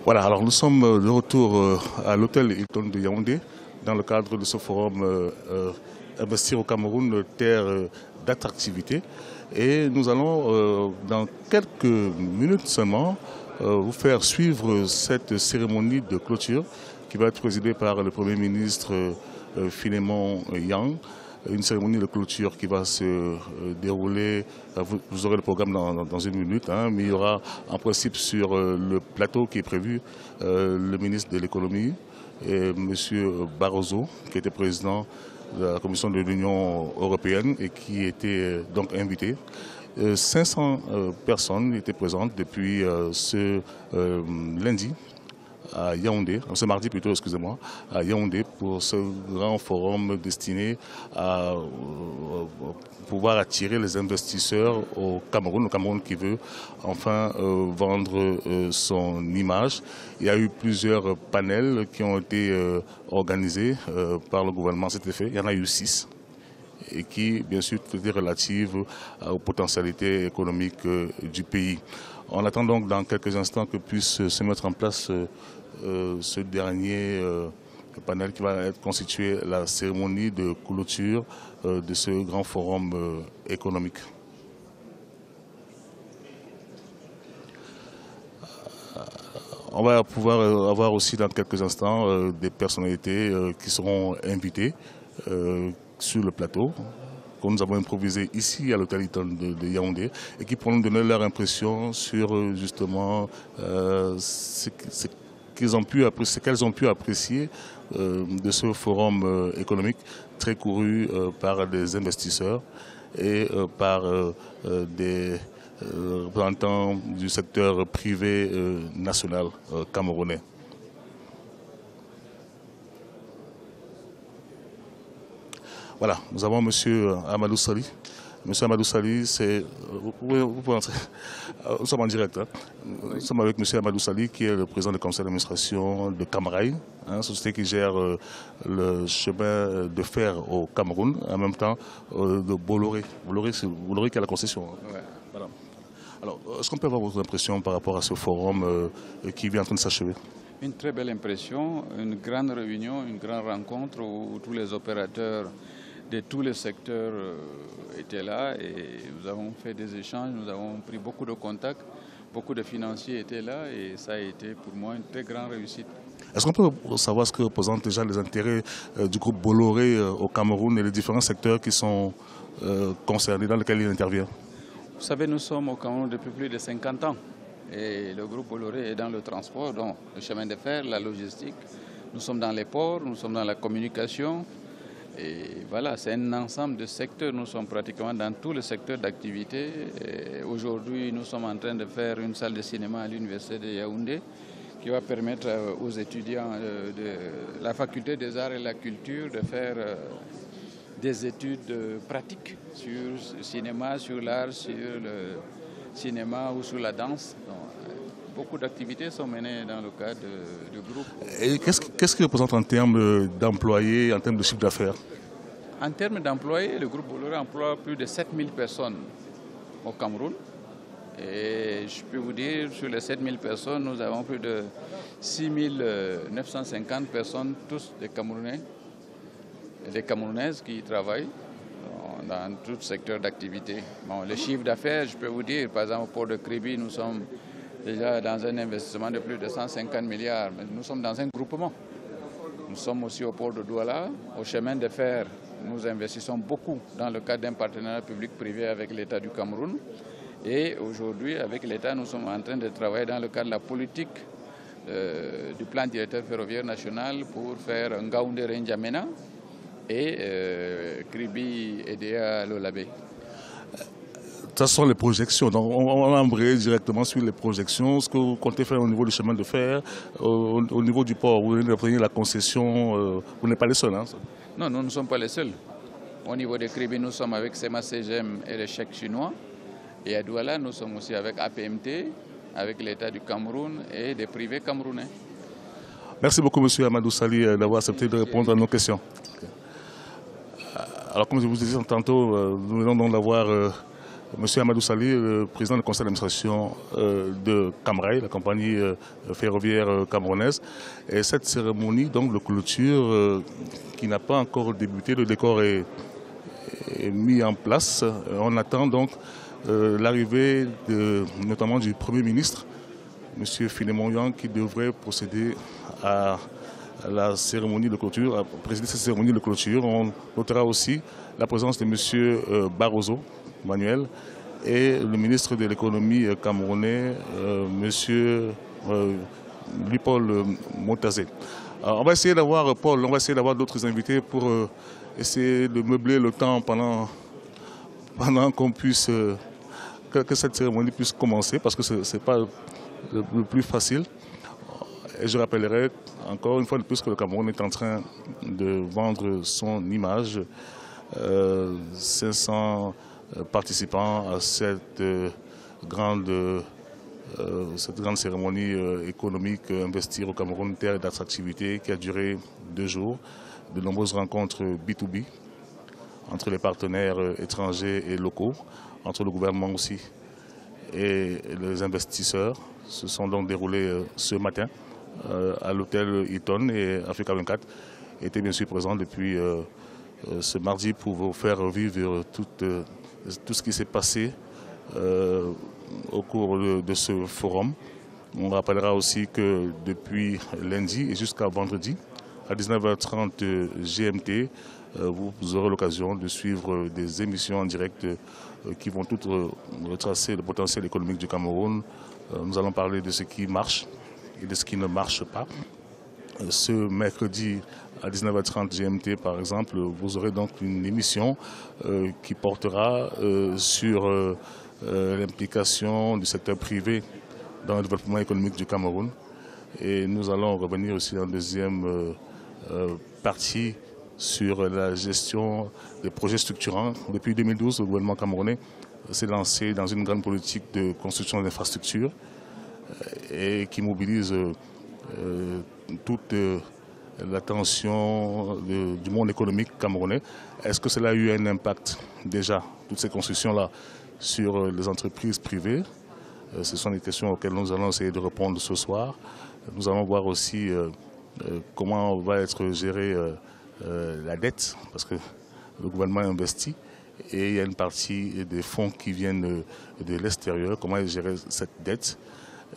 Voilà, alors nous sommes de retour à l'hôtel Hilton de Yaoundé dans le cadre de ce forum Investir au Cameroun, terre d'attractivité. Et nous allons dans quelques minutes seulement vous faire suivre cette cérémonie de clôture qui va être présidée par le Premier ministre Philémon Yang. Une cérémonie de clôture qui va se dérouler, vous aurez le programme dans une minute, hein, mais il y aura en principe sur le plateau qui est prévu le ministre de l'économie, M. Barroso, qui était président de la Commission de l'Union européenne et qui était donc invité. 500 personnes étaient présentes depuis ce lundi à Yaoundé, ce mardi plutôt, excusez-moi, à Yaoundé pour ce grand forum destiné à pouvoir attirer les investisseurs au Cameroun qui veut enfin vendre son image. Il y a eu plusieurs panels qui ont été organisés par le gouvernement à cet effet. Il y en a eu 6 et qui, bien sûr, étaient relatives aux potentialités économiques du pays. On attend donc dans quelques instants que puisse se mettre en place ce dernier panel qui va être constitué la cérémonie de clôture de ce grand forum économique. On va pouvoir avoir aussi dans quelques instants des personnalités qui seront invitées sur le plateau, que nous avons improvisé ici à l'hôtel Hilton de Yaoundé et qui pourront nous donner leur impression sur justement ce qu'elles ont pu apprécier de ce forum économique très couru par des investisseurs et par des représentants du secteur privé national camerounais. Voilà, nous avons M. Amadou Sali. M. Amadou Sali, c'est... Vous pouvez entrer. Nous sommes en direct. Hein. Nous sommes avec M. Amadou Sali, qui est le président du conseil d'administration de Camrail, hein, société qui gère le chemin de fer au Cameroun, en même temps de Bolloré. Bolloré qui a la concession. Hein. Ouais. Voilà. Alors, est-ce qu'on peut avoir votre impression par rapport à ce forum qui vient en train de s'achever? Une très belle impression, une grande réunion, une grande rencontre où tous les opérateurs de tous les secteurs étaient là et nous avons fait des échanges, nous avons pris beaucoup de contacts, beaucoup de financiers étaient là et ça a été pour moi une très grande réussite. Est-ce qu'on peut savoir ce que représentent déjà les intérêts du groupe Bolloré au Cameroun et les différents secteurs qui sont concernés, dans lesquels il intervient? Vous savez, nous sommes au Cameroun depuis plus de 50 ans et le groupe Bolloré est dans le transport, donc le chemin de fer, la logistique. Nous sommes dans les ports, nous sommes dans la communication. Et voilà, c'est un ensemble de secteurs. Nous sommes pratiquement dans tous les secteurs d'activité. Aujourd'hui, nous sommes en train de faire une salle de cinéma à l'université de Yaoundé qui va permettre aux étudiants de la faculté des arts et de la culture de faire des études pratiques sur le cinéma, sur l'art, sur le cinéma ou sur la danse. Donc, beaucoup d'activités sont menées dans le cadre du groupe. Et qu'est-ce qu'il représente en termes d'employés, en termes de chiffre d'affaires? En termes d'employés, le groupe Bolloré emploie plus de 7000 personnes au Cameroun. Et je peux vous dire, sur les 7000 personnes, nous avons plus de 6950 personnes, tous des Camerounais et des Camerounaises qui travaillent dans tout secteur d'activité. Bon, le chiffre d'affaires, je peux vous dire, par exemple, au port de Kribi, nous sommes déjà dans un investissement de plus de 150 milliards, mais nous sommes dans un groupement. Nous sommes aussi au port de Douala, au chemin de fer. Nous investissons beaucoup dans le cadre d'un partenariat public-privé avec l'État du Cameroun. Et aujourd'hui, avec l'État, nous sommes en train de travailler dans le cadre de la politique du plan directeur ferroviaire national pour faire Ngaoundé N'Djamena et Kribi Edea Lolabé. Ce sont les projections. Donc on va embrayer directement sur les projections. Ce que vous comptez faire au niveau du chemin de fer, au niveau du port, vous venez d'obtenir la concession, vous n'êtes pas les seuls. Hein? Non, nous ne sommes pas les seuls. Au niveau de Kribi, nous sommes avec SEMA CGM et les chèques chinois. Et à Douala, nous sommes aussi avec APMT, avec l'État du Cameroun et des privés camerounais. Merci beaucoup, M. Amadou Sali, d'avoir accepté de répondre à nos questions. Alors, comme je vous disais tantôt, nous venons donc d'avoir M. Amadou Sali, le président du conseil d'administration de Camrail, la compagnie ferroviaire camerounaise. Et cette cérémonie donc, de clôture qui n'a pas encore débuté, le décor est mis en place. On attend donc l'arrivée notamment du Premier ministre, M. Filemon Yang, qui devrait procéder à la cérémonie de clôture, à présider cette cérémonie de clôture. On notera aussi la présence de M. Barroso Manuel et le ministre de l'économie camerounais, M. Louis-Paul Montazé. On va essayer d'avoir, Paul, on va essayer d'avoir d'autres invités pour essayer de meubler le temps pendant qu'on puisse, que cette cérémonie puisse commencer, parce que ce n'est pas le plus facile. Et je rappellerai encore une fois de plus que le Cameroun est en train de vendre son image. 500 participants à cette grande cérémonie économique Investir au Cameroun, terre d'attractivité, qui a duré 2 jours. De nombreuses rencontres B2B entre les partenaires étrangers et locaux, entre le gouvernement aussi et les investisseurs, se sont donc déroulées ce matin à l'hôtel Hilton, et Africa 24 était bien sûr présent depuis ce mardi pour vous faire revivre tout ce qui s'est passé au cours de ce forum. On rappellera aussi que depuis lundi et jusqu'à vendredi, à 19h30 GMT, vous aurez l'occasion de suivre des émissions en direct qui vont toutes retracer le potentiel économique du Cameroun. Nous allons parler de ce qui marche et de ce qui ne marche pas. Ce mercredi à 19h30 GMT, par exemple, vous aurez donc une émission qui portera sur l'implication du secteur privé dans le développement économique du Cameroun. Et nous allons revenir aussi en deuxième partie sur la gestion des projets structurants. Depuis 2012, le gouvernement camerounais s'est lancé dans une grande politique de construction d'infrastructures et qui mobilise toute l'attention du monde économique camerounais. Est-ce que cela a eu un impact déjà, toutes ces constructions-là, sur les entreprises privées? Ce sont des questions auxquelles nous allons essayer de répondre ce soir. Nous allons voir aussi comment va être gérée la dette, parce que le gouvernement investit et il y a une partie des fonds qui viennent de l'extérieur, comment est gérée cette dette.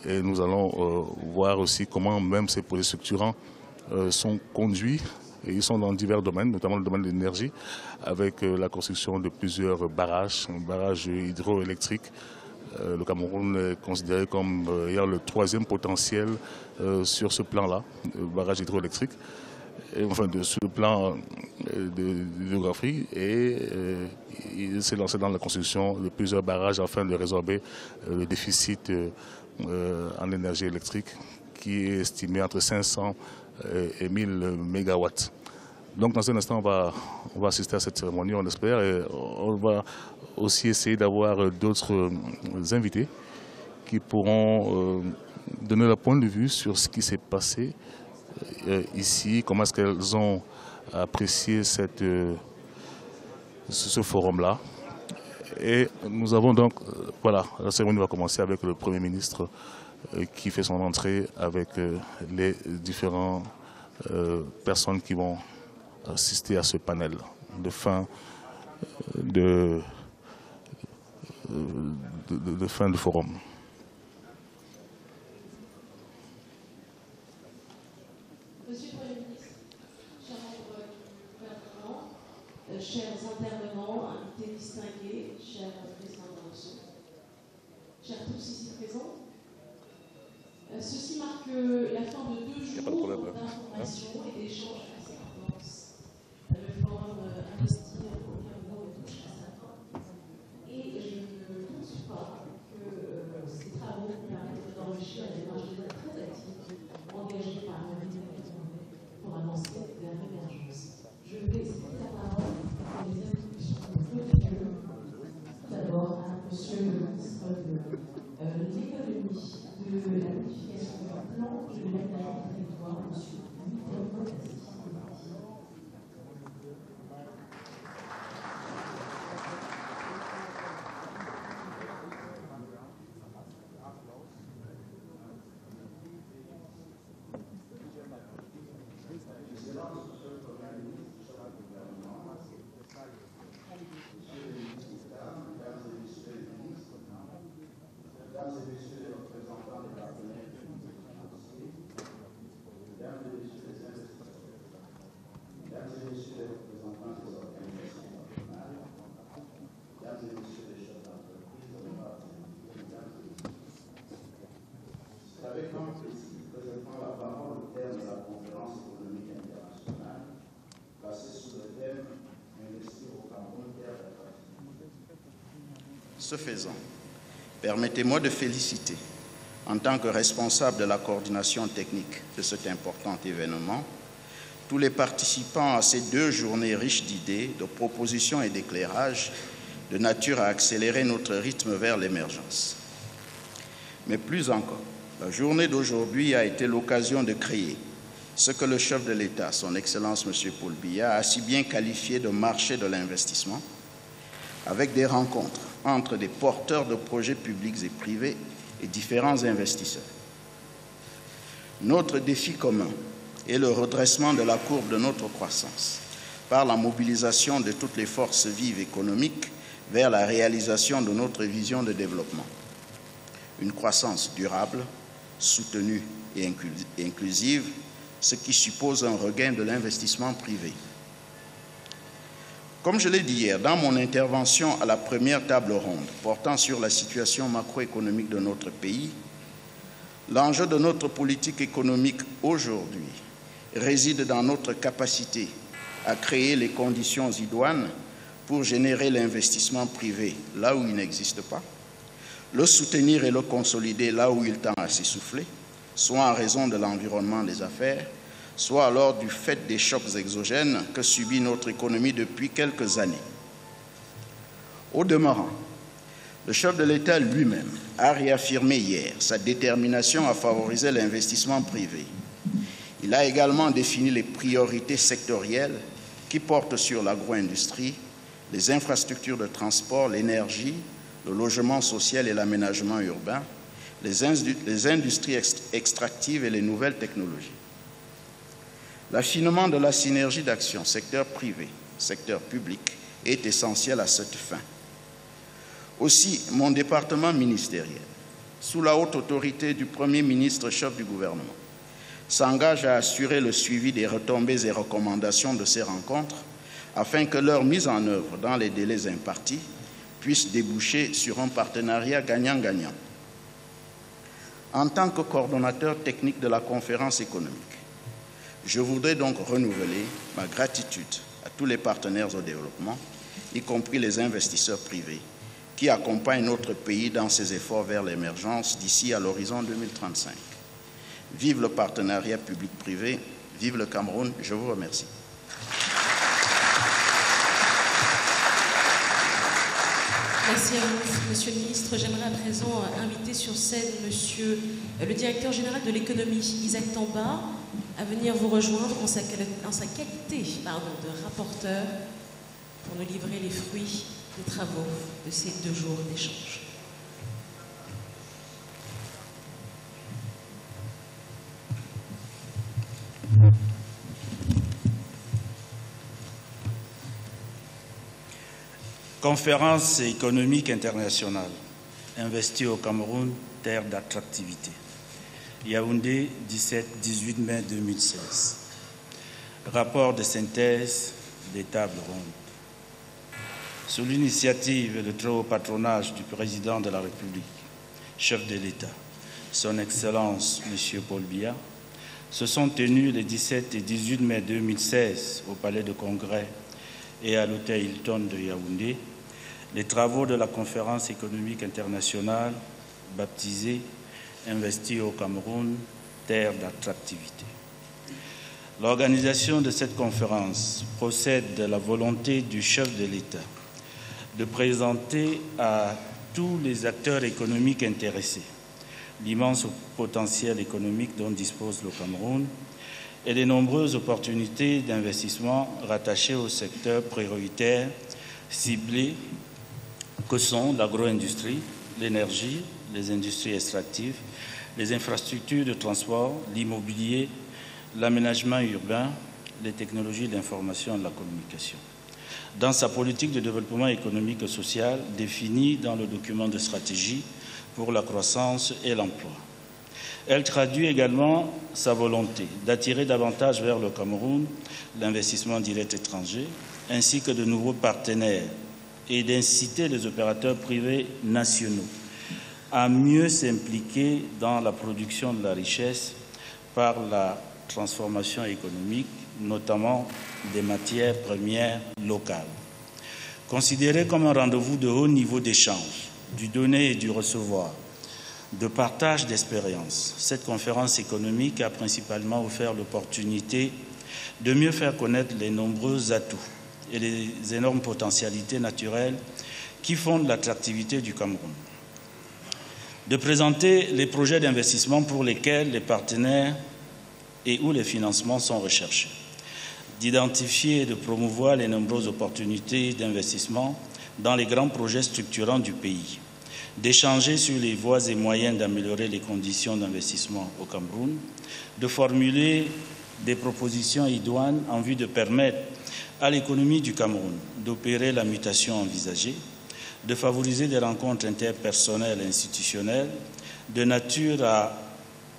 Et nous allons voir aussi comment même ces projets structurants sont conduits, et ils sont dans divers domaines, notamment le domaine de l'énergie, avec la construction de plusieurs barrages, un barrage hydroélectrique. Le Cameroun est considéré comme ayant le 3e potentiel sur ce plan-là, le barrage hydroélectrique, sur le plan de l'hydrographie, et il s'est lancé dans la construction de plusieurs barrages afin de résorber le déficit en énergie électrique qui est estimé entre 500 et 1000 mégawatts. Donc dans un instant, on va assister à cette cérémonie, on espère, et on va aussi essayer d'avoir d'autres invités qui pourront donner leur point de vue sur ce qui s'est passé ici, comment est-ce qu'elles ont apprécié ce forum-là. Et nous avons donc, voilà, la cérémonie va commencer avec le Premier ministre qui fait son entrée avec les différentes personnes qui vont assister à ce panel de fin de fin du forum. Monsieur le Premier ministre, chers membres du gouvernement, chers intervenants, invités distingués, chers présidents de l'Assemblée, chers tous ici présents, ceci marque la fin de 2 jours d'information et d'échanges assez intenses. Le forum Investir au Cameroun touche à sa fin. Et je ne doute pas que ces travaux permettent d'enrichir la démarche déjà très active engagée par le gouvernement pour avancer vers l'émergence. Je vais céder la parole pour les introductions de Dieu. D'abord à Monsieur le ministre de l'économie, de la modification du plan de l'aménagement du territoire, Monsieur Louis-Paul Montazé. avec grand plaisir que je prends la parole au terme de la conférence économique internationale placée sous le thème Investir au Cameroun, terre d'attractivité. Ce faisant, permettez-moi de féliciter, en tant que responsable de la coordination technique de cet important événement, tous les participants à ces 2 journées riches d'idées, de propositions et d'éclairages de nature à accélérer notre rythme vers l'émergence. Mais plus encore, la journée d'aujourd'hui a été l'occasion de créer ce que le chef de l'État, son Excellence M. Paul Biya, a si bien qualifié de marché de l'investissement, avec des rencontres entre des porteurs de projets publics et privés et différents investisseurs. Notre défi commun est le redressement de la courbe de notre croissance par la mobilisation de toutes les forces vives économiques vers la réalisation de notre vision de développement. Une croissance durable, soutenue et inclusive, ce qui suppose un regain de l'investissement privé. Comme je l'ai dit hier dans mon intervention à la première table ronde portant sur la situation macroéconomique de notre pays, l'enjeu de notre politique économique aujourd'hui réside dans notre capacité à créer les conditions idoines pour générer l'investissement privé là où il n'existe pas, le soutenir et le consolider là où il tend à s'essouffler, soit en raison de l'environnement des affaires, soit alors du fait des chocs exogènes que subit notre économie depuis quelques années. Au demeurant, le chef de l'État lui-même a réaffirmé hier sa détermination à favoriser l'investissement privé. Il a également défini les priorités sectorielles qui portent sur l'agro-industrie, les infrastructures de transport, l'énergie, le logement social et l'aménagement urbain, les industries extractives et les nouvelles technologies. L'affinement de la synergie d'action secteur privé, secteur public est essentiel à cette fin. Aussi, mon département ministériel, sous la haute autorité du Premier ministre chef du gouvernement, s'engage à assurer le suivi des retombées et recommandations de ces rencontres afin que leur mise en œuvre dans les délais impartis puisse déboucher sur un partenariat gagnant-gagnant. En tant que coordonnateur technique de la conférence économique, je voudrais donc renouveler ma gratitude à tous les partenaires au développement, y compris les investisseurs privés, qui accompagnent notre pays dans ses efforts vers l'émergence d'ici à l'horizon 2035. Vive le partenariat public-privé, vive le Cameroun, je vous remercie. Merci à vous, Monsieur le Ministre. J'aimerais à présent inviter sur scène Monsieur le Directeur Général de l'économie, Isaac Tamba, à venir vous rejoindre en sa qualité de rapporteur pour nous livrer les fruits des travaux de ces 2 jours d'échange. Conférence économique internationale, investir au Cameroun, terre d'attractivité. Yaoundé, 17-18 mai 2016. Rapport de synthèse des tables rondes. Sous l'initiative et le très haut patronage du président de la République, chef de l'État, son Excellence M. Paul Biya, se sont tenus les 17 et 18 mai 2016 au Palais de Congrès et à l'hôtel Hilton de Yaoundé, les travaux de la conférence économique internationale baptisée « Investir au Cameroun, terre d'attractivité ». L'organisation de cette conférence procède de la volonté du chef de l'État de présenter à tous les acteurs économiques intéressés l'immense potentiel économique dont dispose le Cameroun et les nombreuses opportunités d'investissement rattachées aux secteurs prioritaires ciblés que sont l'agro-industrie, l'énergie, les industries extractives, les infrastructures de transport, l'immobilier, l'aménagement urbain, les technologies de l'information et de la communication. Dans sa politique de développement économique et social définie dans le document de stratégie pour la croissance et l'emploi. Elle traduit également sa volonté d'attirer davantage vers le Cameroun l'investissement direct étranger, ainsi que de nouveaux partenaires et d'inciter les opérateurs privés nationaux à mieux s'impliquer dans la production de la richesse par la transformation économique, notamment des matières premières locales. Considérée comme un rendez-vous de haut niveau d'échange, du donner et du recevoir, de partage d'expériences, cette conférence économique a principalement offert l'opportunité de mieux faire connaître les nombreux atouts et les énormes potentialités naturelles qui fondent l'attractivité du Cameroun, de présenter les projets d'investissement pour lesquels les partenaires et où les financements sont recherchés, d'identifier et de promouvoir les nombreuses opportunités d'investissement dans les grands projets structurants du pays, d'échanger sur les voies et moyens d'améliorer les conditions d'investissement au Cameroun, de formuler des propositions idoines en vue de permettre à l'économie du Cameroun d'opérer la mutation envisagée, de favoriser des rencontres interpersonnelles et institutionnelles de nature à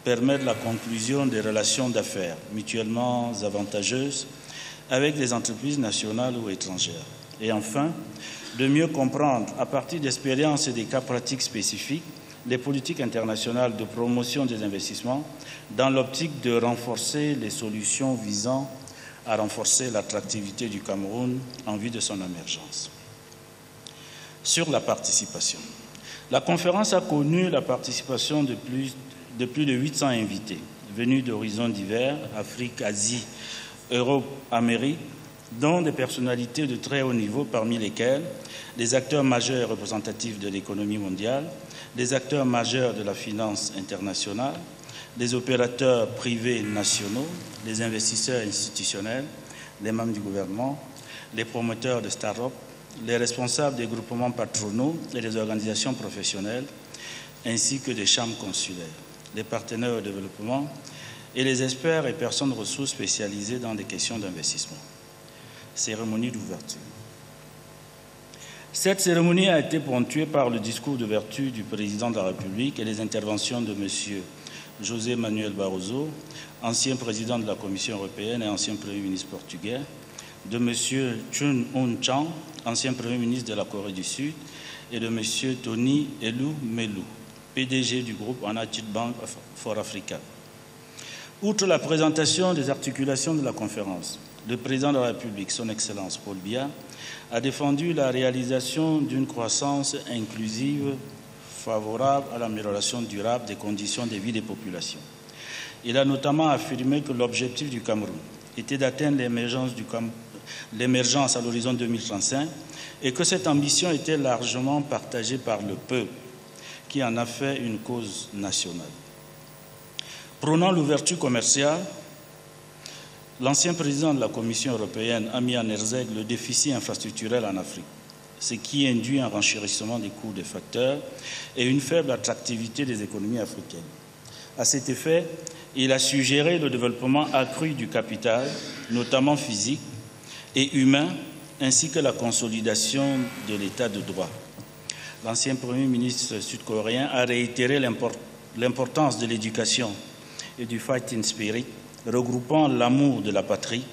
permettre la conclusion des relations d'affaires mutuellement avantageuses avec des entreprises nationales ou étrangères. Et enfin, de mieux comprendre, à partir d'expériences et des cas pratiques spécifiques, les politiques internationales de promotion des investissements dans l'optique de renforcer les solutions visant à renforcer l'attractivité du Cameroun en vue de son émergence. Sur la participation. La conférence a connu la participation de plus de 800 invités venus d'horizons divers, Afrique, Asie, Europe, Amérique, dont des personnalités de très haut niveau, parmi lesquelles les acteurs majeurs et représentatifs de l'économie mondiale, les acteurs majeurs de la finance internationale, les opérateurs privés nationaux, les investisseurs institutionnels, les membres du gouvernement, les promoteurs de start-up, les responsables des groupements patronaux et des organisations professionnelles, ainsi que des chambres consulaires, les partenaires au développement et les experts et personnes ressources spécialisées dans des questions d'investissement. Cérémonie d'ouverture. Cette cérémonie a été ponctuée par le discours d'ouverture du président de la République et les interventions de M. José Manuel Barroso, ancien président de la Commission européenne et ancien Premier ministre portugais, de M. Chun On-Chan, ancien Premier ministre de la Corée du Sud, et de M. Tony Elou Melou, PDG du groupe United Bank for Africa. Outre la présentation des articulations de la conférence, le président de la République, son Excellence Paul Biya, a défendu la réalisation d'une croissance inclusive favorable à l'amélioration durable des conditions de vie des populations. Il a notamment affirmé que l'objectif du Cameroun était d'atteindre l'émergence à l'horizon 2035 et que cette ambition était largement partagée par le peuple, qui en a fait une cause nationale. Prônant l'ouverture commerciale, l'ancien président de la Commission européenne a mis en exergue le déficit infrastructurel en Afrique, ce qui induit un renchérissement des coûts des facteurs et une faible attractivité des économies africaines. À cet effet, il a suggéré le développement accru du capital, notamment physique et humain, ainsi que la consolidation de l'état de droit. L'ancien Premier ministre sud-coréen a réitéré l'importance de l'éducation et du fighting spirit, regroupant l'amour de la patrie,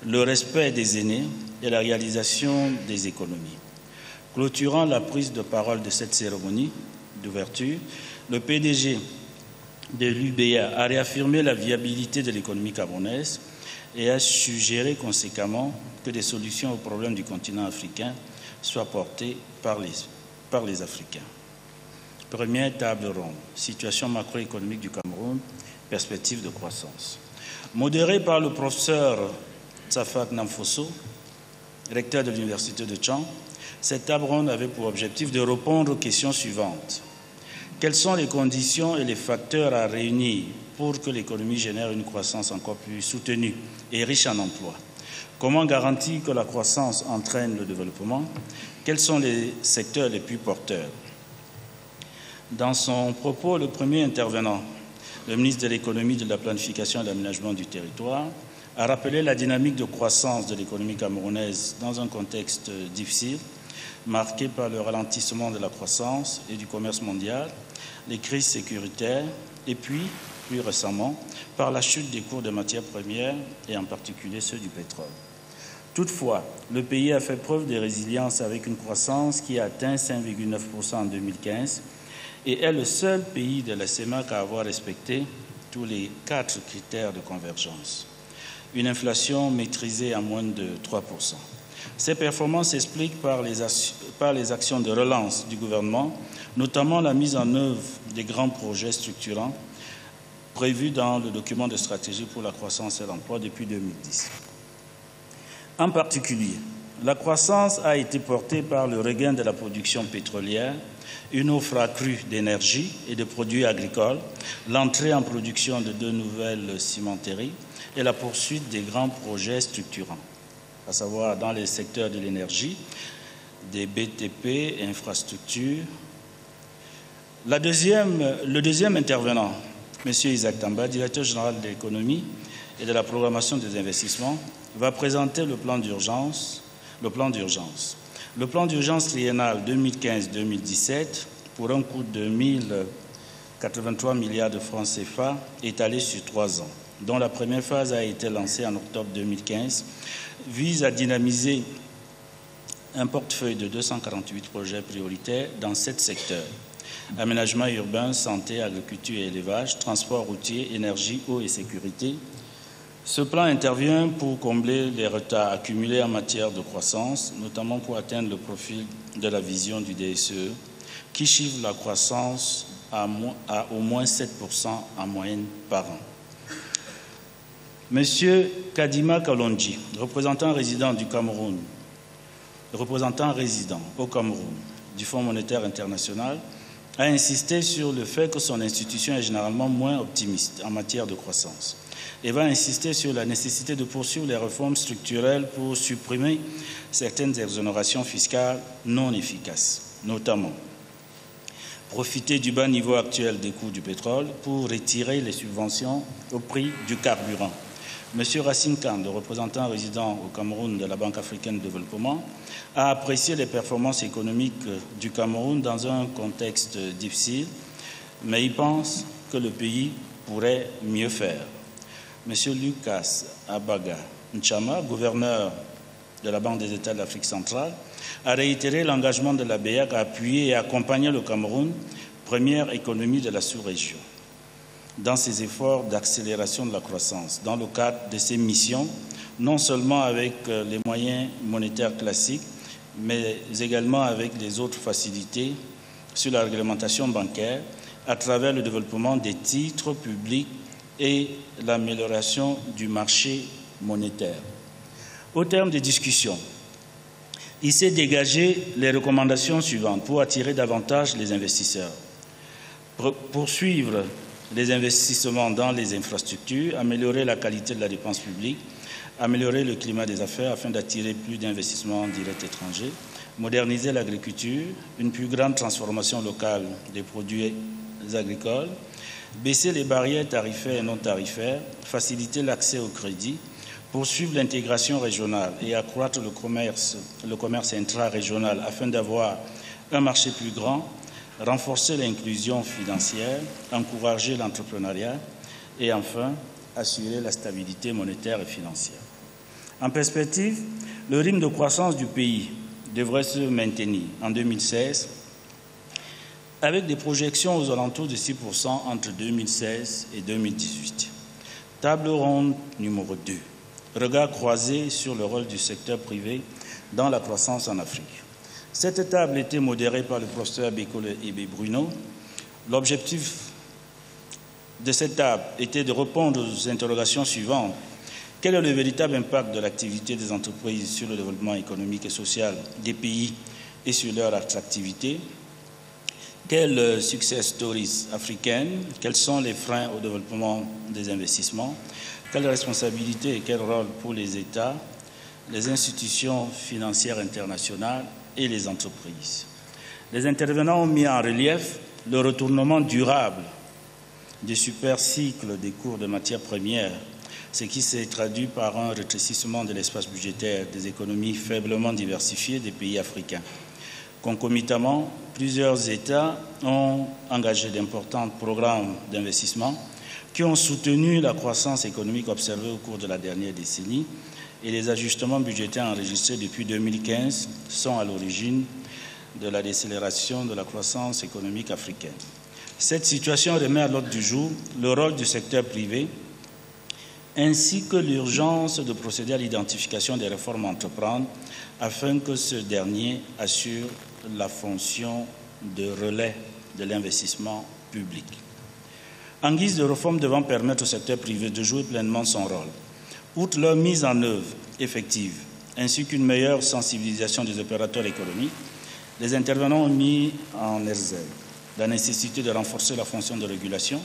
le respect des aînés et la réalisation des économies. Clôturant la prise de parole de cette cérémonie d'ouverture, le PDG de l'UBA a réaffirmé la viabilité de l'économie camerounaise et a suggéré conséquemment que des solutions aux problèmes du continent africain soient portées par les Africains. Première table ronde, situation macroéconomique du Cameroun, perspective de croissance. Modérée par le professeur Tsafak Namfosso, recteur de l'Université de Tchang, cette table ronde avait pour objectif de répondre aux questions suivantes. Quelles sont les conditions et les facteurs à réunir pour que l'économie génère une croissance encore plus soutenue et riche en emplois? Comment garantir que la croissance entraîne le développement? Quels sont les secteurs les plus porteurs? Dans son propos, le premier intervenant, le ministre de l'Économie, de la Planification et de l'Aménagement du Territoire, a rappelé la dynamique de croissance de l'économie camerounaise dans un contexte difficile, marqué par le ralentissement de la croissance et du commerce mondial, les crises sécuritaires et puis, plus récemment, par la chute des cours des matières premières et en particulier ceux du pétrole. Toutefois, le pays a fait preuve de résilience avec une croissance qui a atteint 5,9% en 2015 et est le seul pays de la CEMAC à avoir respecté tous les 4 critères de convergence. Une inflation maîtrisée à moins de 3%. Ces performances s'expliquent par les actions de relance du gouvernement, notamment la mise en œuvre des grands projets structurants prévus dans le document de stratégie pour la croissance et l'emploi depuis 2010. En particulier, la croissance a été portée par le regain de la production pétrolière, une offre accrue d'énergie et de produits agricoles, l'entrée en production de 2 nouvelles cimenteries et la poursuite des grands projets structurants, à savoir dans les secteurs de l'énergie, des BTP, infrastructures. Le deuxième intervenant, M. Isaac Tamba, directeur général de l'économie et de la programmation des investissements, va présenter le plan d'urgence. Le plan d'urgence triennal 2015-2017 pour un coût de 1083 milliards de francs CFA étalé sur 3 ans, dont la première phase a été lancée en octobre 2015, vise à dynamiser un portefeuille de 248 projets prioritaires dans 7 secteurs: aménagement urbain, santé, agriculture et élevage, transport routier, énergie, eau et sécurité. Ce plan intervient pour combler les retards accumulés en matière de croissance, notamment pour atteindre le profil de la vision du DSE, qui chiffre la croissance à au moins 7% en moyenne par an. Monsieur Kadima Kalonji, représentant résident au Cameroun du Fonds monétaire international, a insisté sur le fait que son institution est généralement moins optimiste en matière de croissance et va insister sur la nécessité de poursuivre les réformes structurelles pour supprimer certaines exonérations fiscales non efficaces, notamment profiter du bas niveau actuel des coûts du pétrole pour retirer les subventions au prix du carburant. Monsieur Racine Khan, le représentant résident au Cameroun de la Banque africaine de développement, a apprécié les performances économiques du Cameroun dans un contexte difficile, mais il pense que le pays pourrait mieux faire. Monsieur Lucas Abaga Nchama, gouverneur de la Banque des États de l'Afrique centrale, a réitéré l'engagement de la BEAC à appuyer et accompagner le Cameroun, première économie de la sous-région, dans ses efforts d'accélération de la croissance, dans le cadre de ses missions, non seulement avec les moyens monétaires classiques, mais également avec les autres facilités sur la réglementation bancaire, à travers le développement des titres publics et l'amélioration du marché monétaire. Au terme des discussions, il s'est dégagé les recommandations suivantes pour attirer davantage les investisseurs. Poursuivre les investissements dans les infrastructures, améliorer la qualité de la dépense publique, améliorer le climat des affaires afin d'attirer plus d'investissements directs étrangers, moderniser l'agriculture, une plus grande transformation locale des produits agricoles, baisser les barrières tarifaires et non tarifaires, faciliter l'accès au crédit, poursuivre l'intégration régionale et accroître le commerce intra-régional afin d'avoir un marché plus grand, renforcer l'inclusion financière, encourager l'entrepreneuriat et enfin assurer la stabilité monétaire et financière. En perspective, le rythme de croissance du pays devrait se maintenir en 2016 avec des projections aux alentours de 6% entre 2016 et 2018. Table ronde numéro 2. Regard croisé sur le rôle du secteur privé dans la croissance en Afrique. Cette table était modérée par le professeur Bekole Ebe Bruno. L'objectif de cette table était de répondre aux interrogations suivantes. Quel est le véritable impact de l'activité des entreprises sur le développement économique et social des pays et sur leur attractivité? Quelles success stories africaines? Quels sont les freins au développement des investissements? Quelle responsabilité et quel rôle pour les États, les institutions financières internationales et les entreprises? Les intervenants ont mis en relief le retournement durable des super-cycles des cours de matières premières, ce qui s'est traduit par un rétrécissement de l'espace budgétaire des économies faiblement diversifiées des pays africains. Concomitamment, plusieurs États ont engagé d'importants programmes d'investissement qui ont soutenu la croissance économique observée au cours de la dernière décennie, et les ajustements budgétaires enregistrés depuis 2015 sont à l'origine de la décélération de la croissance économique africaine. Cette situation remet à l'ordre du jour le rôle du secteur privé ainsi que l'urgence de procéder à l'identification des réformes à entreprendre afin que ce dernier assure la fonction de relais de l'investissement public. En guise de réforme devant permettre au secteur privé de jouer pleinement son rôle, outre leur mise en œuvre effective ainsi qu'une meilleure sensibilisation des opérateurs économiques, les intervenants ont mis en exergue la nécessité de renforcer la fonction de régulation,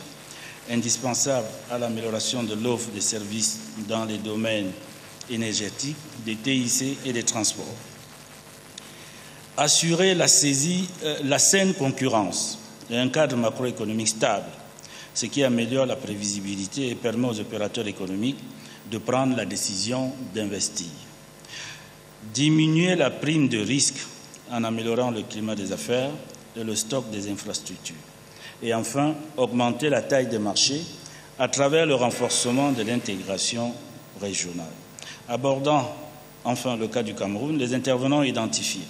indispensable à l'amélioration de l'offre de services dans les domaines énergétiques, des TIC et des transports. Assurer la saine concurrence et un cadre macroéconomique stable, ce qui améliore la prévisibilité et permet aux opérateurs économiques de prendre la décision d'investir. Diminuer la prime de risque en améliorant le climat des affaires et le stock des infrastructures. Et enfin, augmenter la taille des marchés à travers le renforcement de l'intégration régionale. Abordant enfin le cas du Cameroun, les intervenants ont identifié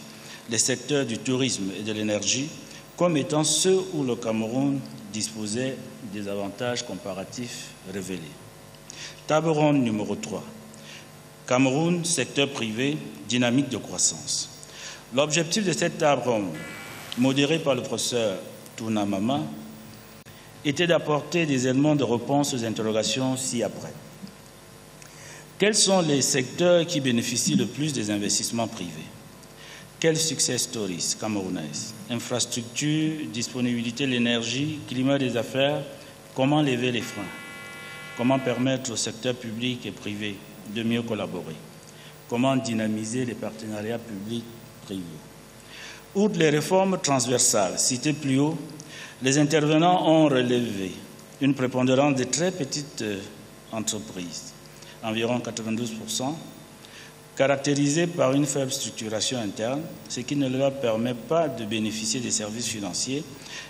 les secteurs du tourisme et de l'énergie comme étant ceux où le Cameroun disposait des avantages comparatifs révélés. Table ronde numéro 3. Cameroun, secteur privé, dynamique de croissance. L'objectif de cette table ronde, modérée par le professeur Tounamama, était d'apporter des éléments de réponse aux interrogations ci-après. Quels sont les secteurs qui bénéficient le plus des investissements privés? Quelles success stories camerounaises? Infrastructures, disponibilité de l'énergie, climat des affaires, comment lever les freins? Comment permettre au secteur public et privé de mieux collaborer? Comment dynamiser les partenariats publics-privés? Outre les réformes transversales citées plus haut, les intervenants ont relevé une prépondérance de très petites entreprises, environ 92%, caractérisées par une faible structuration interne, ce qui ne leur permet pas de bénéficier des services financiers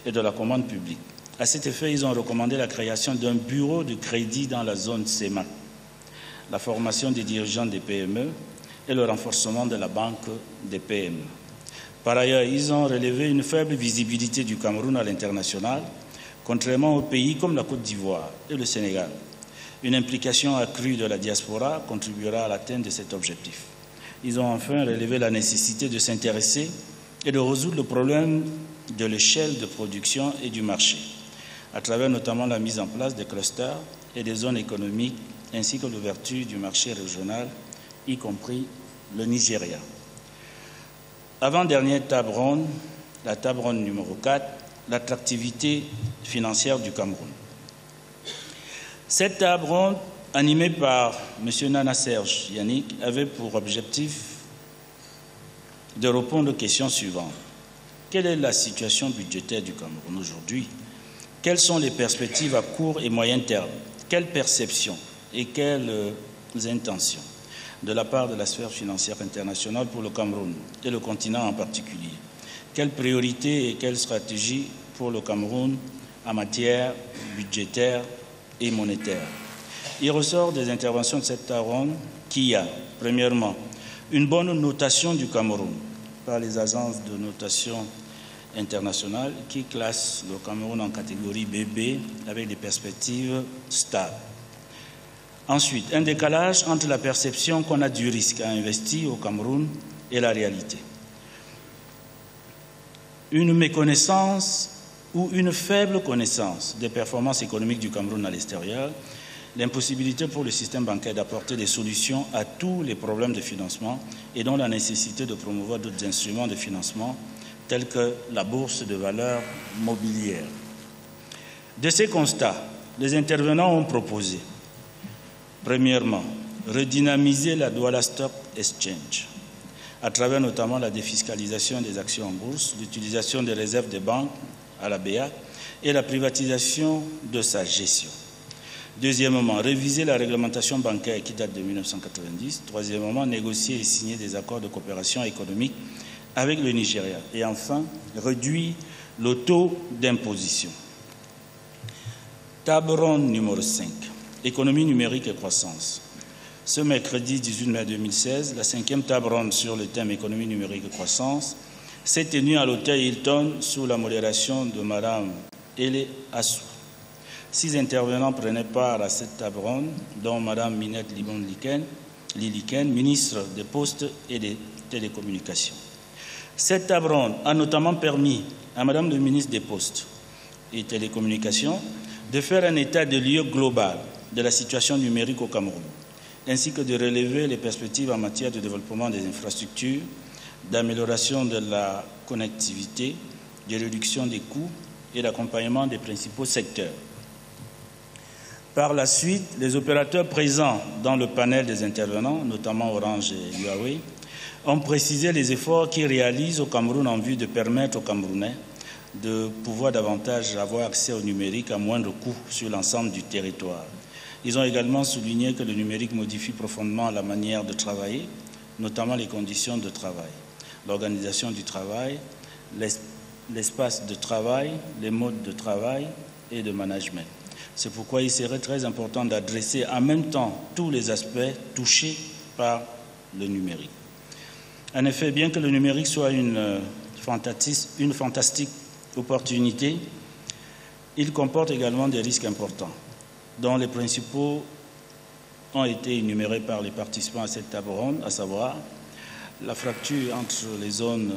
et de la commande publique. À cet effet, ils ont recommandé la création d'un bureau de crédit dans la zone CEMAC, la formation des dirigeants des PME et le renforcement de la banque des PME. Par ailleurs, ils ont relevé une faible visibilité du Cameroun à l'international, contrairement aux pays comme la Côte d'Ivoire et le Sénégal. Une implication accrue de la diaspora contribuera à l'atteinte de cet objectif. Ils ont enfin relevé la nécessité de s'intéresser et de résoudre le problème de l'échelle de production et du marché, à travers notamment la mise en place des clusters et des zones économiques, ainsi que l'ouverture du marché régional, y compris le Nigeria. Avant-dernière table ronde, la table ronde numéro 4, l'attractivité financière du Cameroun. Cette table ronde, animée par M. Nana Serge Yannick, avait pour objectif de répondre aux questions suivantes. Quelle est la situation budgétaire du Cameroun aujourd'hui? Quelles sont les perspectives à court et moyen terme? Quelles perceptions et quelles intentions de la part de la sphère financière internationale pour le Cameroun et le continent en particulier? Quelles priorités et quelles stratégies pour le Cameroun en matière budgétaire et monétaire? Il ressort des interventions de cette table ronde qu'il y a, premièrement, une bonne notation du Cameroun par les agences de notation internationales qui classent le Cameroun en catégorie BB avec des perspectives stables. Ensuite, un décalage entre la perception qu'on a du risque à investir au Cameroun et la réalité. Une méconnaissance ou une faible connaissance des performances économiques du Cameroun à l'extérieur, l'impossibilité pour le système bancaire d'apporter des solutions à tous les problèmes de financement et donc la nécessité de promouvoir d'autres instruments de financement tels que la bourse de valeurs mobilières. De ces constats, les intervenants ont proposé, premièrement, redynamiser la Douala Stock Exchange, à travers notamment la défiscalisation des actions en bourse, l'utilisation des réserves des banques à la BA et la privatisation de sa gestion. Deuxièmement, réviser la réglementation bancaire qui date de 1990. Troisièmement, négocier et signer des accords de coopération économique avec le Nigeria. Et enfin, réduire le taux d'imposition. Table ronde numéro 5. Économie numérique et croissance. Ce mercredi 18 mai 2016, la 5e table ronde sur le thème économie numérique et croissance s'est tenue à l'hôtel Hilton sous la modération de Mme Ele Assou. 6 intervenants prenaient part à cette table ronde, dont Mme Minette Liliken, ministre des Postes et des Télécommunications. Cette table ronde a notamment permis à Mme le ministre des Postes et Télécommunications de faire un état de lieu global de la situation numérique au Cameroun, ainsi que de relever les perspectives en matière de développement des infrastructures, d'amélioration de la connectivité, de réduction des coûts et d'accompagnement des principaux secteurs. Par la suite, les opérateurs présents dans le panel des intervenants, notamment Orange et Huawei, ont précisé les efforts qu'ils réalisent au Cameroun en vue de permettre aux Camerounais de pouvoir davantage avoir accès au numérique à moindre coût sur l'ensemble du territoire. Ils ont également souligné que le numérique modifie profondément la manière de travailler, notamment les conditions de travail, l'organisation du travail, l'espace de travail, les modes de travail et de management. C'est pourquoi il serait très important d'adresser en même temps tous les aspects touchés par le numérique. En effet, bien que le numérique soit une fantastique opportunité, il comporte également des risques importants, dont les principaux ont été énumérés par les participants à cette table ronde, à savoir la fracture entre les zones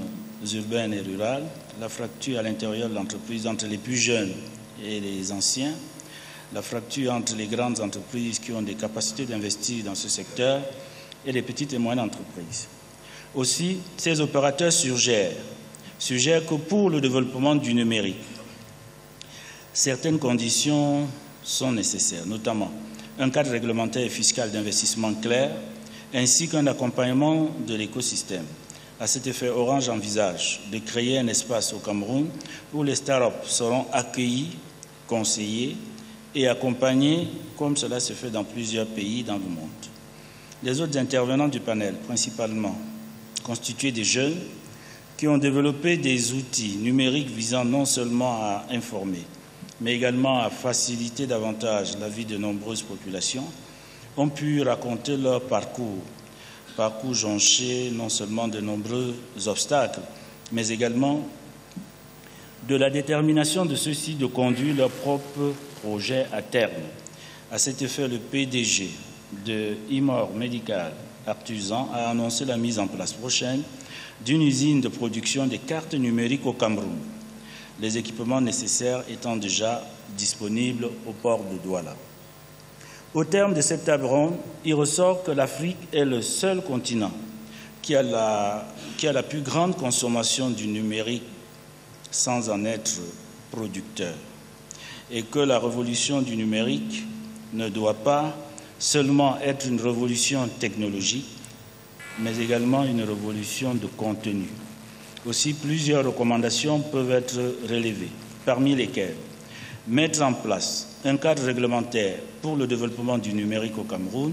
urbaines et rurales, la fracture à l'intérieur de l'entreprise entre les plus jeunes et les anciens, la fracture entre les grandes entreprises qui ont des capacités d'investir dans ce secteur et les petites et moyennes entreprises. Aussi, ces opérateurs suggèrent que pour le développement du numérique, certaines conditions sont nécessaires, notamment un cadre réglementaire et fiscal d'investissement clair, ainsi qu'un accompagnement de l'écosystème. À cet effet, Orange envisage de créer un espace au Cameroun où les startups seront accueillis, conseillés et accompagnés, comme cela se fait dans plusieurs pays dans le monde. Les autres intervenants du panel, principalement constitués de jeunes qui ont développé des outils numériques visant non seulement à informer, mais également à faciliter davantage la vie de nombreuses populations, ont pu raconter leur parcours jonché non seulement de nombreux obstacles, mais également de la détermination de ceux-ci de conduire leur propre projet à terme. À cet effet, le PDG de Imor Medical Artusan a annoncé la mise en place prochaine d'une usine de production des cartes numériques au Cameroun, les équipements nécessaires étant déjà disponibles au port de Douala. Au terme de cette table ronde, il ressort que l'Afrique est le seul continent qui a la plus grande consommation du numérique sans en être producteur, et que la révolution du numérique ne doit pas seulement être une révolution technologique, mais également une révolution de contenu. Aussi, plusieurs recommandations peuvent être relevées, parmi lesquelles mettre en place un cadre réglementaire pour le développement du numérique au Cameroun,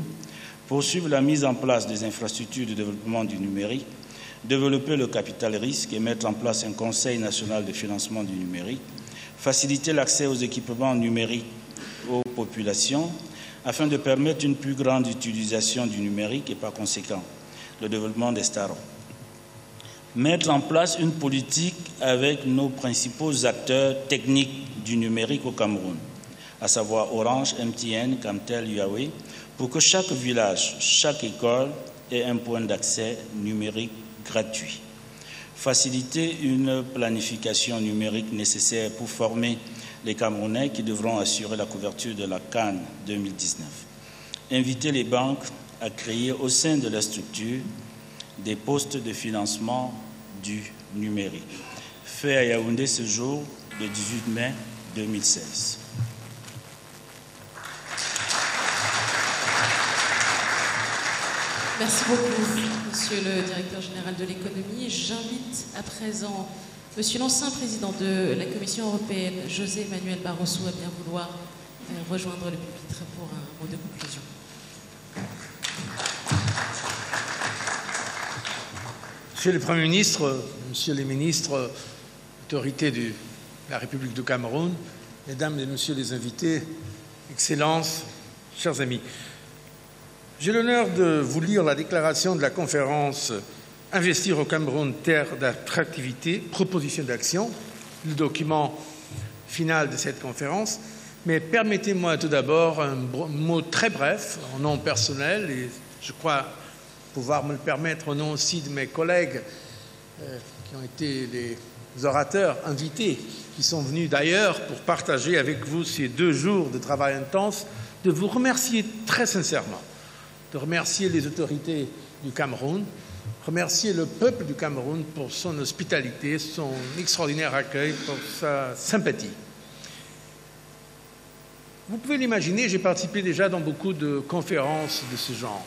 poursuivre la mise en place des infrastructures de développement du numérique, développer le capital risque et mettre en place un Conseil national de financement du numérique, faciliter l'accès aux équipements numériques aux populations afin de permettre une plus grande utilisation du numérique et par conséquent le développement des startups. Mettre en place une politique avec nos principaux acteurs techniques du numérique au Cameroun, à savoir Orange, MTN, Camtel, Huawei, pour que chaque village, chaque école ait un point d'accès numérique gratuit. Faciliter une planification numérique nécessaire pour former les Camerounais qui devront assurer la couverture de la CAN 2019. Inviter les banques à créer au sein de la structure des postes de financement du numérique. Fait à Yaoundé ce jour, le 18 mai 2016. Merci beaucoup, Monsieur le Directeur général de l'économie. J'invite à présent Monsieur l'ancien président de la Commission européenne, José Manuel Barroso, à bien vouloir rejoindre le pupitre pour un mot de conclusion. Monsieur le Premier ministre, Monsieur les ministres, autorités de la République du Cameroun, Mesdames et Messieurs les invités, Excellences, chers amis, j'ai l'honneur de vous lire la déclaration de la conférence Investir au Cameroun, terre d'attractivité, proposition d'action, le document final de cette conférence. Mais permettez-moi tout d'abord un mot très bref, en nom personnel, et je crois pouvoir me le permettre au nom aussi de mes collègues qui ont été les orateurs invités, qui sont venus d'ailleurs pour partager avec vous ces 2 jours de travail intense, de vous remercier très sincèrement, de remercier les autorités du Cameroun, remercier le peuple du Cameroun pour son hospitalité, son extraordinaire accueil, pour sa sympathie. Vous pouvez l'imaginer, j'ai participé déjà dans beaucoup de conférences de ce genre.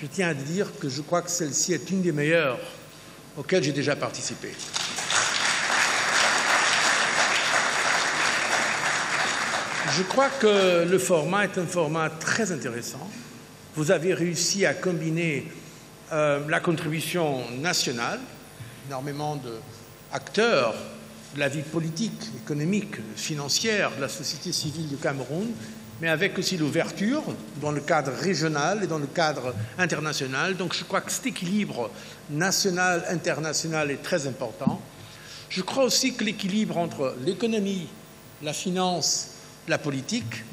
Je tiens à dire que je crois que celle-ci est une des meilleures auxquelles j'ai déjà participé. Je crois que le format est un format très intéressant. Vous avez réussi à combiner la contribution nationale, énormément d'acteurs de la vie politique, économique, financière de la société civile du Cameroun, mais avec aussi l'ouverture dans le cadre régional et dans le cadre international. Donc je crois que cet équilibre national-international est très important. Je crois aussi que l'équilibre entre l'économie, la finance, la politique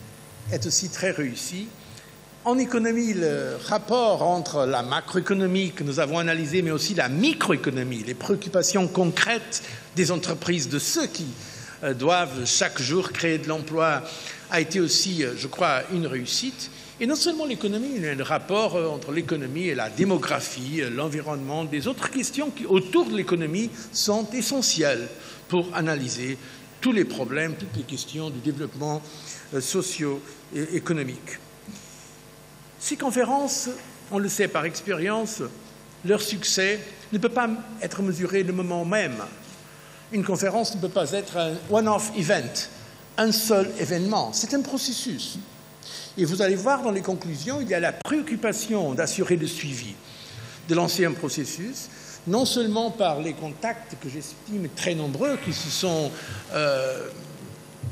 est aussi très réussi. En économie, le rapport entre la macroéconomie que nous avons analysée, mais aussi la microéconomie, les préoccupations concrètes des entreprises, de ceux qui doivent chaque jour créer de l'emploi, a été aussi, je crois, une réussite. Et non seulement l'économie, mais le rapport entre l'économie et la démographie, l'environnement, des autres questions qui, autour de l'économie, sont essentielles pour analyser tous les problèmes, toutes les questions du développement socio-économique. Ces conférences, on le sait par expérience, leur succès ne peut pas être mesuré le moment même. Une conférence ne peut pas être un one-off event, un seul événement. C'est un processus. Et vous allez voir dans les conclusions, il y a la préoccupation d'assurer le suivi, de lancer un processus, non seulement par les contacts que j'estime très nombreux qui se sont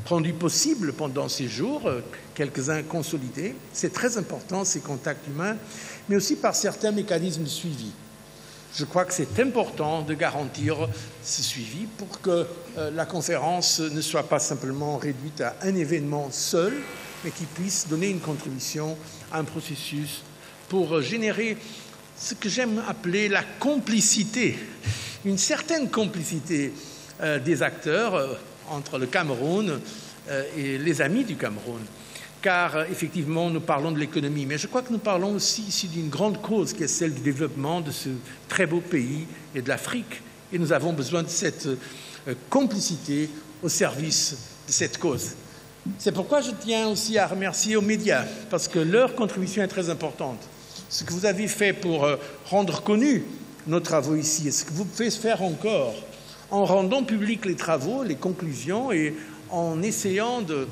rendus possibles pendant ces jours, quelques-uns consolidés. C'est très important, ces contacts humains, mais aussi par certains mécanismes de suivi. Je crois que c'est important de garantir ce suivi pour que la conférence ne soit pas simplement réduite à un événement seul, mais qui puisse donner une contribution à un processus pour générer ce que j'aime appeler la complicité, une certaine complicité des acteurs entre le Cameroun et les amis du Cameroun. Car effectivement, nous parlons de l'économie, mais je crois que nous parlons aussi ici d'une grande cause qui est celle du développement de ce très beau pays et de l'Afrique. Et nous avons besoin de cette complicité au service de cette cause. C'est pourquoi je tiens aussi à remercier aux médias, parce que leur contribution est très importante. Ce que vous avez fait pour rendre connus nos travaux ici, et ce que vous pouvez faire encore, en rendant publics les travaux, les conclusions, et en essayant de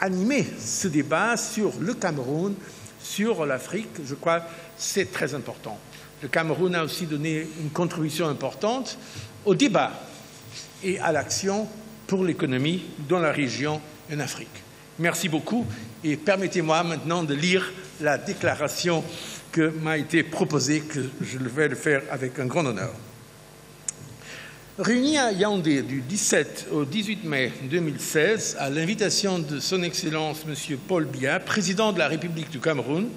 animer ce débat sur le Cameroun, sur l'Afrique, je crois que c'est très important. Le Cameroun a aussi donné une contribution importante au débat et à l'action pour l'économie dans la région et en Afrique. Merci beaucoup et permettez-moi maintenant de lire la déclaration que m'a été proposée, que je vais le faire avec un grand honneur. Réunis à Yaoundé du 17 au 18 mai 2016, à l'invitation de Son Excellence M. Paul Biya, président de la République du Cameroun,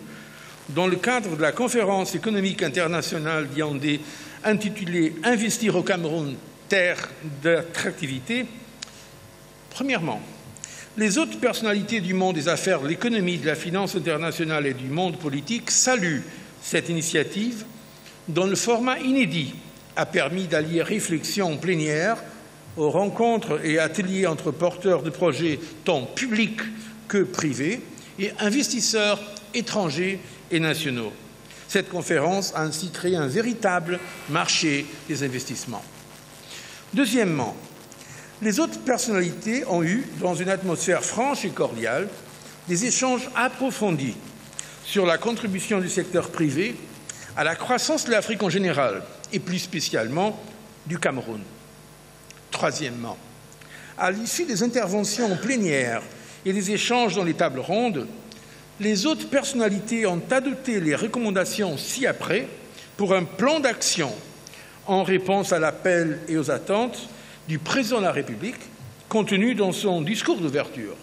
dans le cadre de la conférence économique internationale de Yaoundé intitulée « Investir au Cameroun, terre d'attractivité », premièrement, les autres personnalités du monde des affaires, de l'économie, de la finance internationale et du monde politique saluent cette initiative dont le format inédit a permis d'allier réflexion plénière aux rencontres et ateliers entre porteurs de projets tant publics que privés et investisseurs étrangers et nationaux. Cette conférence a ainsi créé un véritable marché des investissements. Deuxièmement, les autres personnalités ont eu, dans une atmosphère franche et cordiale, des échanges approfondis sur la contribution du secteur privé à la croissance de l'Afrique en général, et plus spécialement du Cameroun. Troisièmement, à l'issue des interventions plénières et des échanges dans les tables rondes, les autres personnalités ont adopté les recommandations ci-après pour un plan d'action en réponse à l'appel et aux attentes du Président de la République contenu dans son discours d'ouverture.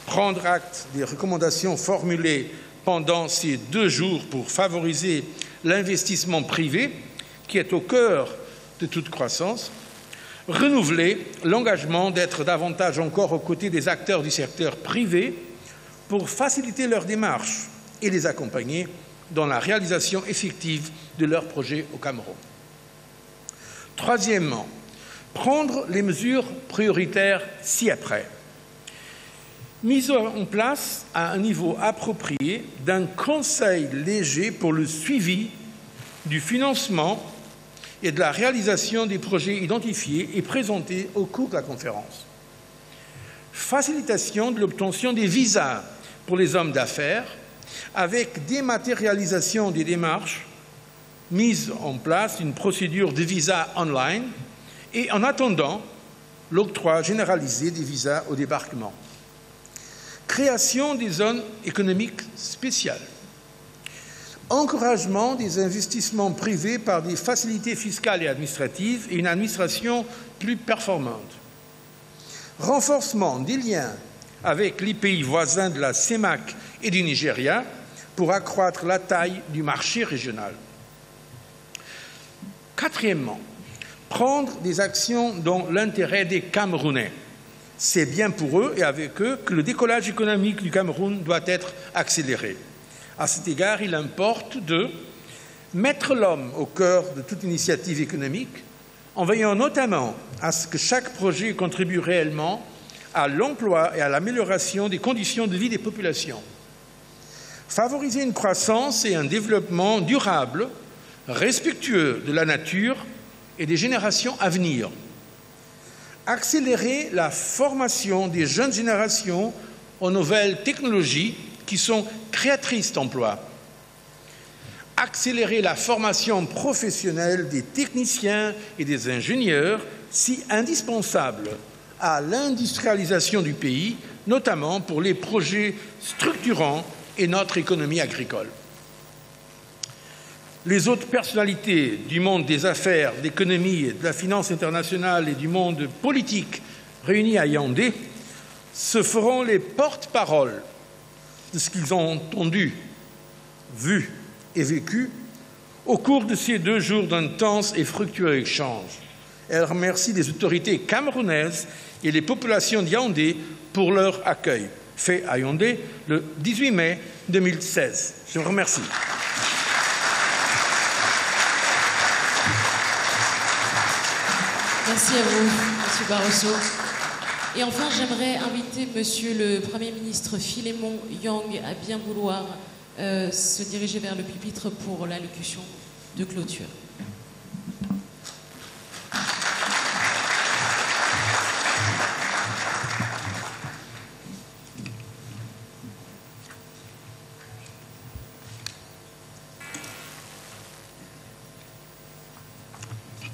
Prendre acte des recommandations formulées pendant ces 2 jours pour favoriser l'investissement privé, qui est au cœur de toute croissance, renouveler l'engagement d'être davantage encore aux côtés des acteurs du secteur privé pour faciliter leurs démarches et les accompagner dans la réalisation effective de leurs projets au Cameroun. Troisièmement, prendre les mesures prioritaires ci-après. Mise en place à un niveau approprié d'un conseil léger pour le suivi du financement et de la réalisation des projets identifiés et présentés au cours de la conférence. Facilitation de l'obtention des visas pour les hommes d'affaires avec dématérialisation des démarches, mise en place d'une procédure de visa online et en attendant l'octroi généralisé des visas au débarquement. Création des zones économiques spéciales. Encouragement des investissements privés par des facilités fiscales et administratives et une administration plus performante. Renforcement des liens avec les pays voisins de la CEMAC et du Nigeria pour accroître la taille du marché régional. Quatrièmement, prendre des actions dans l'intérêt des Camerounais. C'est bien pour eux et avec eux que le décollage économique du Cameroun doit être accéléré. À cet égard, il importe de mettre l'homme au cœur de toute initiative économique, en veillant notamment à ce que chaque projet contribue réellement à l'emploi et à l'amélioration des conditions de vie des populations. Favoriser une croissance et un développement durable, respectueux de la nature et des générations à venir. Accélérer la formation des jeunes générations aux nouvelles technologies qui sont créatrices d'emplois. Accélérer la formation professionnelle des techniciens et des ingénieurs, si indispensable à l'industrialisation du pays, notamment pour les projets structurants et notre économie agricole. Les autres personnalités du monde des affaires, de l'économie, de la finance internationale et du monde politique réunis à Yaoundé se feront les porte-paroles de ce qu'ils ont entendu, vu et vécu au cours de ces 2 jours d'intenses et fructueux échanges. Elle remercie les autorités camerounaises et les populations de Yaoundé pour leur accueil, fait à Yaoundé le 18 mai 2016. Je vous remercie. Merci à vous, M. Barroso. Et enfin, j'aimerais inviter Monsieur le Premier ministre Philémon Yang à bien vouloir se diriger vers le pupitre pour l'allocution de clôture.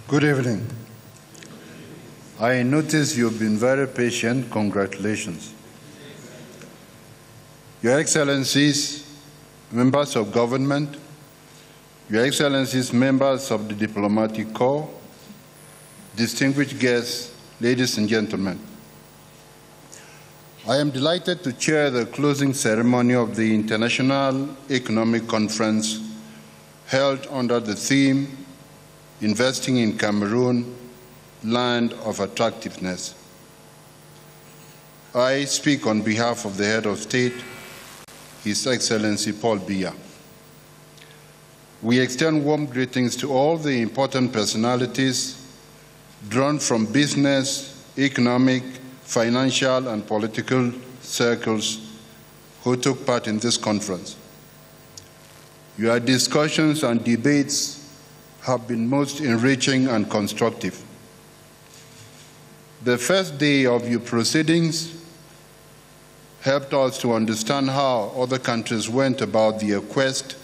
Good evening. I notice you've been very patient. Congratulations. Your Excellencies, members of government, Your Excellencies, members of the diplomatic corps, distinguished guests, ladies and gentlemen. I am delighted to chair the closing ceremony of the International Economic Conference held under the theme, Investing in Cameroon, Land of Attractiveness. I speak on behalf of the Head of State, His Excellency Paul Biya. We extend warm greetings to all the important personalities drawn from business, economic, financial, and political circles who took part in this conference. Your discussions and debates have been most enriching and constructive. The first day of your proceedings helped us to understand how other countries went about their quest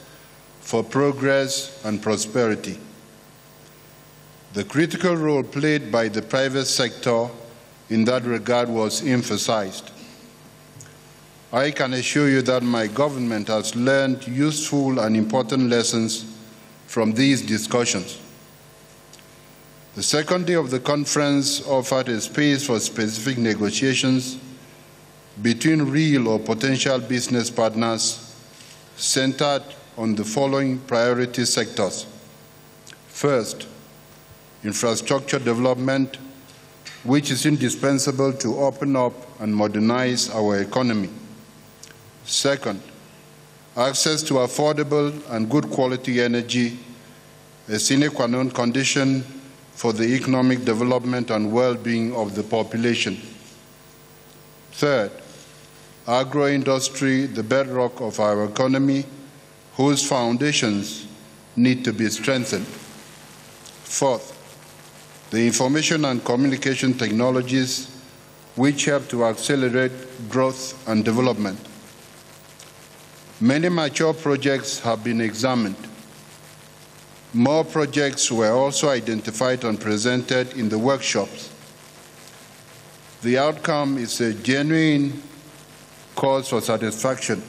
for progress and prosperity. The critical role played by the private sector in that regard was emphasized. I can assure you that my government has learned useful and important lessons from these discussions. The second day of the conference offered a space for specific negotiations between real or potential business partners centered on the following priority sectors. First, infrastructure development, which is indispensable to open up and modernize our economy. Second, access to affordable and good quality energy, a sine qua non condition for the economic development and well-being of the population. Third, agro-industry, the bedrock of our economy, whose foundations need to be strengthened. Fourth, the information and communication technologies which help to accelerate growth and development. Many mature projects have been examined. More projects were also identified and presented in the workshops. The outcome is a genuine cause for satisfaction.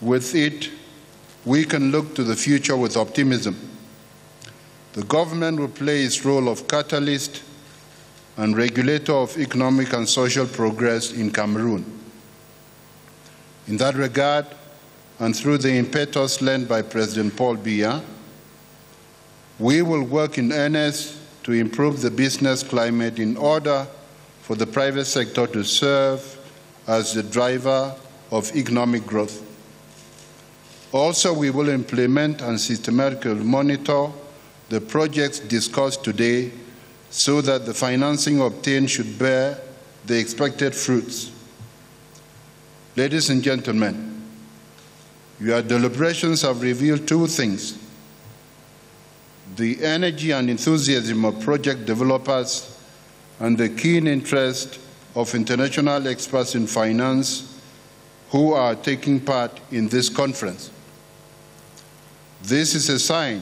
With it, we can look to the future with optimism. The government will play its role of catalyst and regulator of economic and social progress in Cameroon. In that regard, and through the impetus lent by President Paul Biya, we will work in earnest to improve the business climate in order for the private sector to serve as the driver of economic growth. Also, we will implement and systematically monitor the projects discussed today so that the financing obtained should bear the expected fruits. Ladies and gentlemen, your deliberations have revealed two things: the energy and enthusiasm of project developers and the keen interest of international experts in finance who are taking part in this conference. This is a sign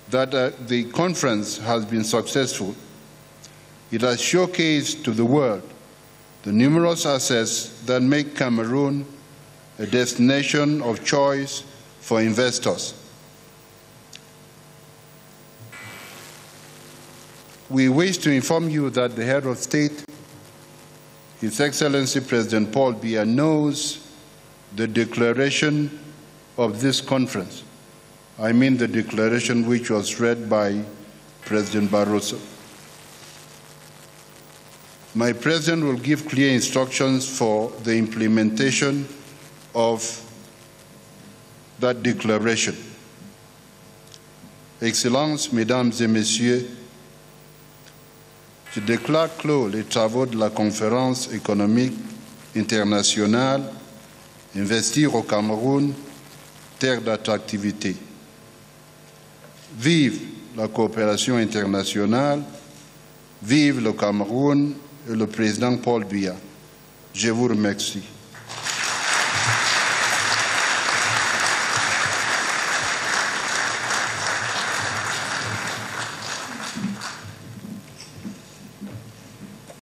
that the conference has been successful. It has showcased to the world the numerous assets that make Cameroon a destination of choice for investors. We wish to inform you that the head of state, His Excellency President Paul Biya, knows the declaration of this conference. I mean the declaration which was read by President Barroso. My president will give clear instructions for the implementation of that déclaration. Excellences, Mesdames et Messieurs, je déclare clos les travaux de la conférence économique internationale Investir au Cameroun, terre d'attractivité. Vive la coopération internationale, vive le Cameroun et le président Paul Biya. Je vous remercie.